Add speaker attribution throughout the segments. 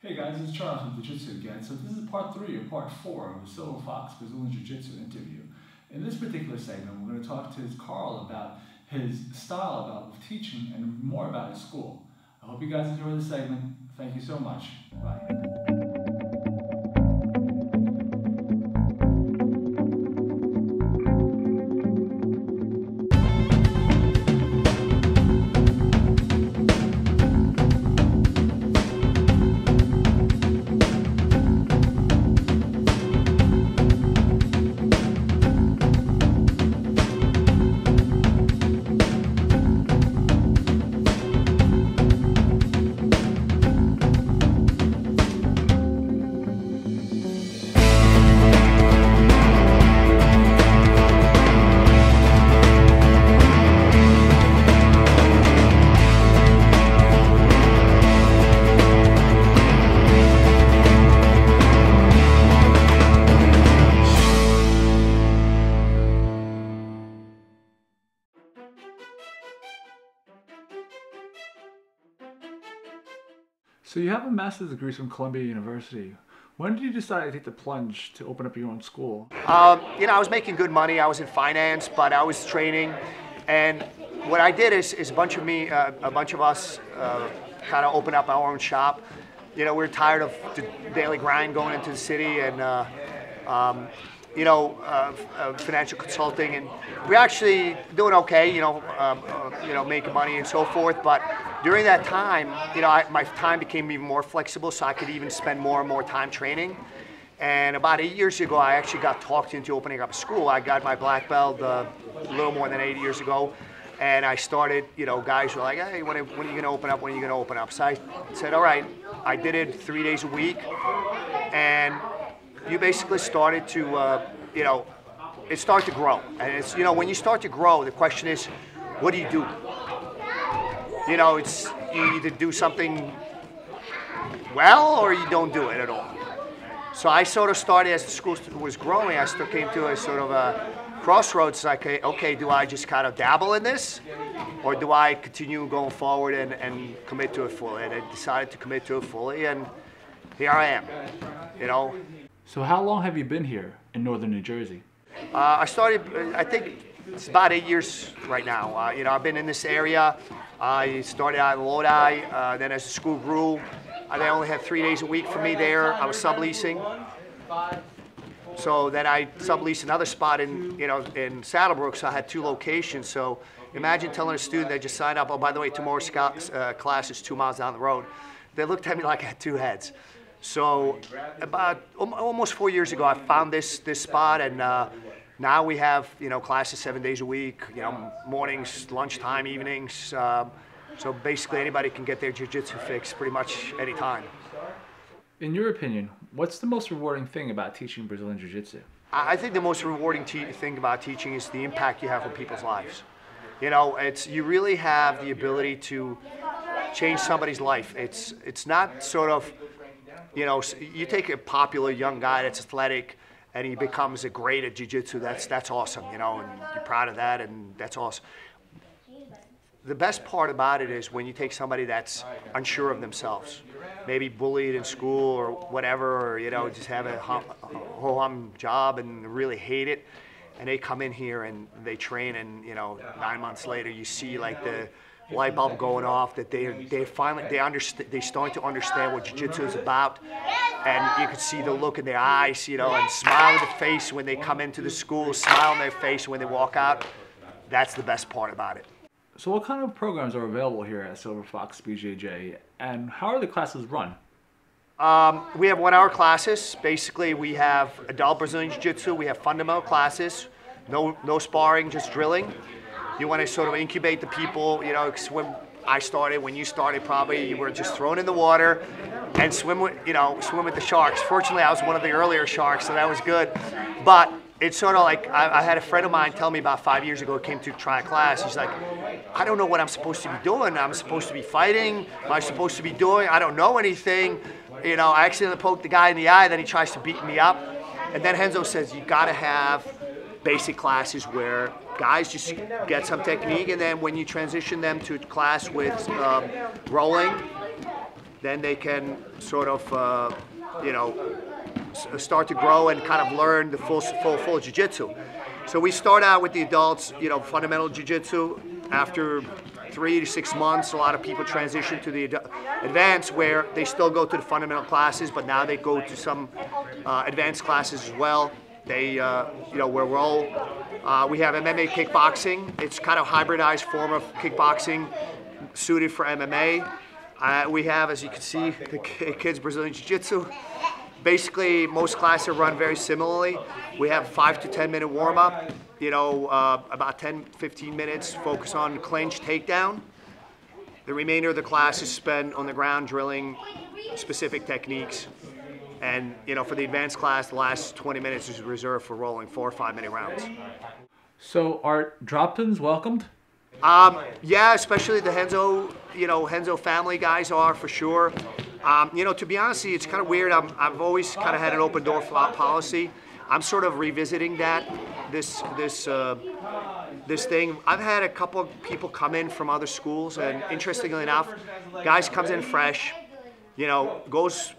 Speaker 1: Hey guys, it's Charles from Digitsu again. So this is part 3 or part 4 of the Silver Fox Brazilian Jiu-Jitsu interview. In this particular segment, we're going to talk to Carl about his style of teaching and more about his school. I hope you guys enjoy the segment. Thank you so much. Bye. So you have a master's degree from Columbia University. When did you decide to take the plunge to open up your own school?
Speaker 2: I was making good money. I was in finance, but I was training. And what I did is a bunch of us kind of opened up our own shop. You know, we were tired of the daily grind going into the city and financial consulting, and we're actually doing okay, making money and so forth. But during that time, my time became even more flexible, so I could even spend more and more time training. And about 8 years ago, I actually got talked into opening up a school. I got my black belt a little more than 8 years ago, and I started. Guys were like, "Hey, when are you going to open up? When are you going to open up?" So I said, "All right." I did it 3 days a week, and you basically started to, it started to grow. And it's, when you start to grow, the question is, what do you do? It's you either do something well or you don't do it at all. So I sort of started, as the school was growing, I still came to a sort of a crossroads, like, okay, do I just kind of dabble in this? Or do I continue going forward and commit to it fully? And I decided to commit to it fully, and here I am,
Speaker 1: So how long have you been here in northern New Jersey?
Speaker 2: I started, I think it's about 8 years right now. I've been in this area. I started out in Lodi, then as the school grew, they only had 3 days a week for me there. I was subleasing. So then I subleased another spot in Saddlebrook, so I had 2 locations. So imagine telling a student that just signed up, oh, by the way, tomorrow's class is 2 miles down the road. They looked at me like I had 2 heads. So about almost 4 years ago, I found this spot, and now we have classes 7 days a week, mornings, lunchtime, evenings. So basically anybody can get their jiu-jitsu fix pretty much anytime.
Speaker 1: In your opinion, what's the most rewarding thing about teaching Brazilian Jiu-Jitsu?
Speaker 2: I think the most rewarding thing about teaching is the impact you have on people's lives. You really have the ability to change somebody's life. It's not sort of, you take a popular young guy that's athletic and he becomes a great at jiu-jitsu, that's awesome, and you're proud of that, and that's awesome. The best part about it is when you take somebody that's unsure of themselves, maybe bullied in school or whatever, or just have a ho-hum job and really hate it, and they come in here and they train, and 9 months later you see like the light bulb going off, that they start to understand what jiu-jitsu is about, and you can see the look in their eyes, and smile on their face when they come into the school, smile on their face when they walk out. That's the best part about it.
Speaker 1: So what kind of programs are available here at Silver Fox BJJ, and how are the classes run?
Speaker 2: We have 1-hour classes. Basically, we have adult Brazilian Jiu-Jitsu, we have fundamental classes, no sparring, just drilling. You want to sort of incubate the people, when you started probably, you were just thrown in the water and swim with the sharks. Fortunately, I was one of the earlier sharks, so that was good. But it's sort of like, I had a friend of mine tell me about 5 years ago, came to try a class. He's like, I don't know what I'm supposed to be doing. I'm supposed to be fighting. Am I supposed to be doing? I don't know anything. I accidentally poked the guy in the eye, then he tries to beat me up. And then Renzo says, you gotta have basic classes where guys just get some technique, and then when you transition them to a class with rolling, then they can sort of, you know, start to grow and kind of learn the full jiu-jitsu. So we start out with the adults, you know, fundamental jiu-jitsu. After 3 to 6 months, a lot of people transition to the advanced, where they still go to the fundamental classes, but now they go to some advanced classes as well. They, you know, we have MMA kickboxing. It's kind of hybridized form of kickboxing suited for MMA. We have, as you can see, the kids Brazilian Jiu-Jitsu. Basically, most classes are run very similarly. We have 5 to 10 minute warm up, you know, about 10-15 minutes focus on clinch takedown. The remainder of the class is spent on the ground drilling specific techniques. And, you know, for the advanced class, the last 20 minutes is reserved for rolling 4 or 5 minute rounds.
Speaker 1: So are drop-ins welcomed?
Speaker 2: Yeah, especially the Renzo, you know, Renzo family guys are for sure. You know, to be honest, it's kind of weird. I've always kind of had an open door policy. I'm sort of revisiting that, this thing. I've had a couple of people come in from other schools, and interestingly enough, guys comes in fresh, you know, goes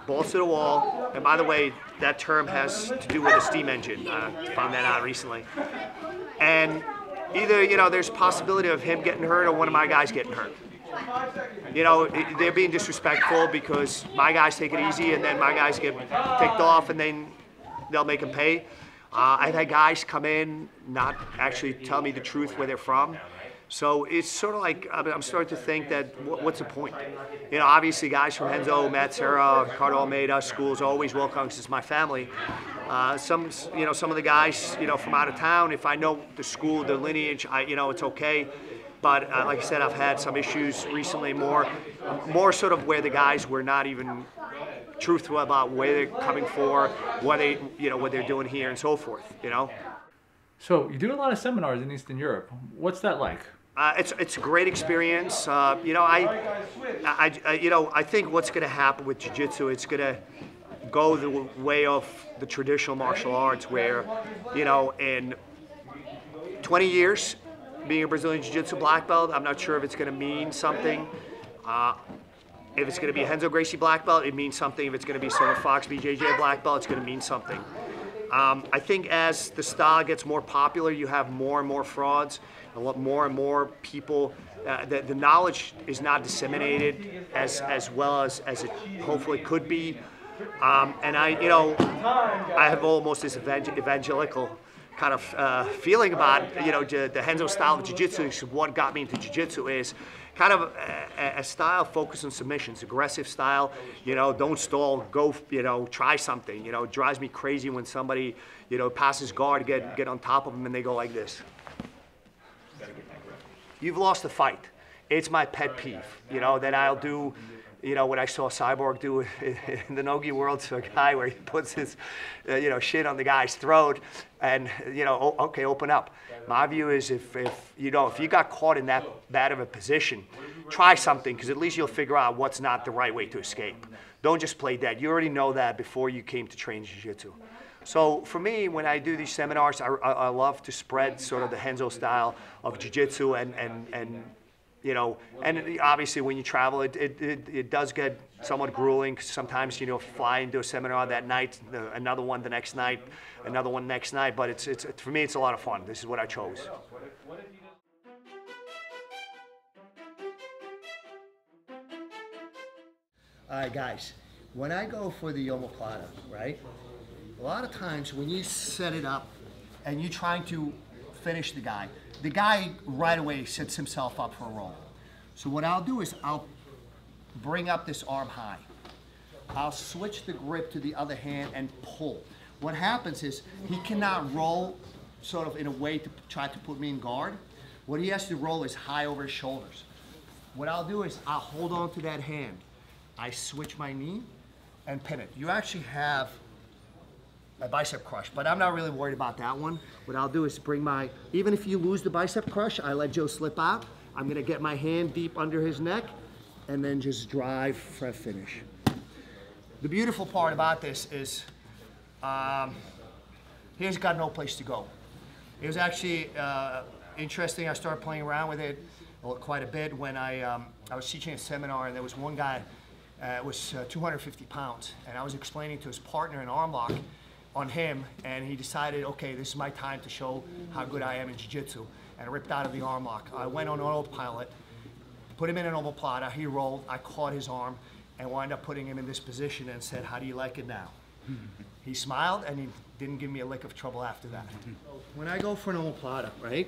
Speaker 2: balls to the wall. And by the way, that term has to do with a steam engine. I found that out recently. And either, you know, there's a possibility of him getting hurt or one of my guys getting hurt. You know, they're being disrespectful because my guys take it easy and then my guys get ticked off and then they'll make them pay. I've had guys come in, not actually tell me the truth where they're from. So it's sort of like, I'm starting to think that, what's the point? You know, obviously guys from Renzo, Matt Serra, Ricardo Almeida schools always welcome because it's my family. You know, some of the guys, you know, from out of town, if I know the school, the lineage, you know, it's okay. But like I said, I've had some issues recently, more sort of where the guys were not even truthful about where they're coming for, what they're doing here, and so forth. You know.
Speaker 1: So you do a lot of seminars in Eastern Europe. What's that like?
Speaker 2: It's a great experience. You know, I think what's going to happen with Jiu-Jitsu, it's going to go the way of the traditional martial arts, where, you know, in 20 years. Being a Brazilian Jiu-Jitsu black belt, I'm not sure if it's going to mean something. If it's going to be a Renzo Gracie black belt, it means something. If it's going to be some Fox BJJ black belt, it's going to mean something. I think as the style gets more popular, you have more and more frauds, a lot more and more people. The knowledge is not disseminated as well as it hopefully could be. And I have almost this evangelical kind of feeling about, you know, the Renzo style of Jiu-Jitsu. What got me into Jiu-Jitsu is kind of a style focused on submissions, aggressive style, you know, don't stall, go, you know, try something. You know, it drives me crazy when somebody, you know, passes guard, get on top of them and they go like this. You've lost the fight. It's my pet peeve, you know, that I'll do. You know, what I saw Cyborg do in the Nogi world to a guy where he puts his, you know, shit on the guy's throat and, you know, okay, open up. My view is if you got caught in that bad of a position, try something, because at least you'll figure out what's not the right way to escape. Don't just play dead. You already know that before you came to train Jiu-Jitsu. So for me, when I do these seminars, I love to spread sort of the Renzo style of Jiu-Jitsu and you know, and obviously when you travel, it does get somewhat grueling, because sometimes, you know, fly into a seminar that night, another one the next night, another one next night. But it's for me, it's a lot of fun. This is what I chose. All right, guys. When I go for the omoplata, right? A lot of times when you set it up and you're trying to finish the guy right away sets himself up for a roll. So what I'll do is I'll bring up this arm high. I'll switch the grip to the other hand and pull. What happens is he cannot roll sort of in a way to try to put me in guard. What he has to roll is high over his shoulders. What I'll do is I'll hold on to that hand. I switch my knee and pin it. You actually have a bicep crush, but I'm not really worried about that one. What I'll do is bring my, even if you lose the bicep crush, I let Joe slip out. I'm gonna get my hand deep under his neck and then just drive for a finish. The beautiful part about this is he's got no place to go. It was actually interesting. I started playing around with it quite a bit when I was teaching a seminar, and there was one guy, It was 250 pounds. And I was explaining to his partner an arm lock on him, and he decided, okay, this is my time to show how good I am in jiu-jitsu, and ripped out of the arm lock. I went on autopilot, put him in an omoplata, he rolled, I caught his arm, and wound up putting him in this position and said, how do you like it now? He smiled, and he didn't give me a lick of trouble after that. When I go for an omoplata, right,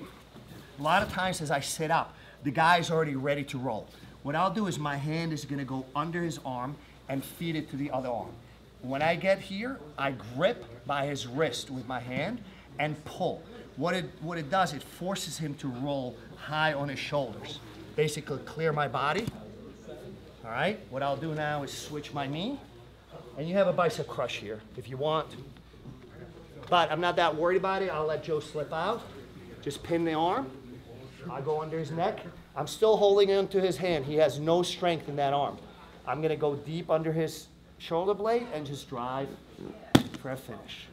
Speaker 2: a lot of times as I sit up, the guy's already ready to roll. What I'll do is my hand is gonna go under his arm and feed it to the other arm. When I get here, I grip by his wrist with my hand and pull. What it does, it forces him to roll high on his shoulders. Basically clear my body. All right, what I'll do now is switch my knee. And you have a bicep crush here if you want. But I'm not that worried about it. I'll let Joe slip out. Just pin the arm. I go under his neck. I'm still holding onto his hand. He has no strength in that arm. I'm gonna go deep under his shoulder blade and just drive for a finish.